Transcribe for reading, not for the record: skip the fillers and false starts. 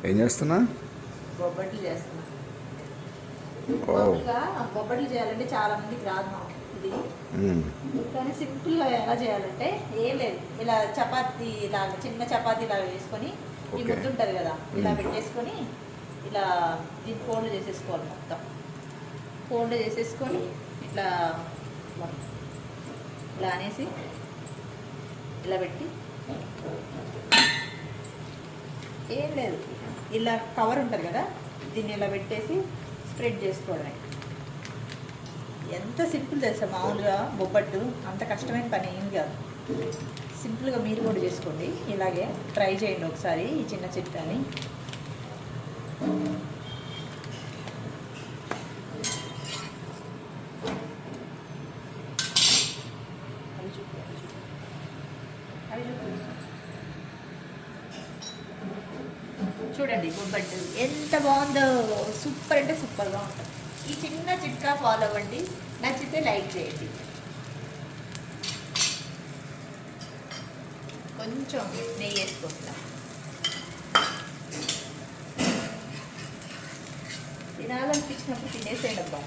ఏం చేస్తున్నా? బొబ్బట్లు చేస్తున్నా. ఓ మామూలుగా బొబ్బట్లు చేయాలంటే చాలా మందికి రాదు మాకు ఇది. కానీ సింపుల్గా ఎలా చేయాలంటే ఏం లేదు, ఇలా చపాతీ లాగా చిన్న చపాతీ లాగా వేసుకొని ఈ ఓకే. ముద్ద ఉంటుంది కదా, ఇలా పెట్టేసుకొని ఇలా దీన్ని ఫోల్డ్ చేసేసుకోవాలి. మొత్తం ఫోల్డ్ చేసేసుకొని ఇట్లా ఇలా అనేసి ఇలా పెట్టి ఏం లేదు, ఇలా కవర్ ఉంటుంది కదా, దీన్ని ఇలా పెట్టేసి స్ప్రెడ్ చేసుకోవడమే. ఎంత సింపుల్ తెలుసా, మామూలుగా బొబ్బట్టు అంత కష్టమైన పని ఏం కాదు. సింపుల్గా మీరు కూడా చేసుకోండి, ఇలాగే ట్రై చేయండి ఒకసారి ఈ చిన్న చిట్కాని. చూడండి బొబ్బట్టు ఎంత బాగుందో, సూపర్ అంటే సూపర్గా ఉంటుంది. ఈ చిన్న చిట్కా ఫాలో అవ్వండి, నచ్చితే లైక్ చేయండి. కొంచెం నెయ్యి వేసుకుంటున్నా. తినాలనిపించినప్పుడు తినేసేయండి అబ్బా.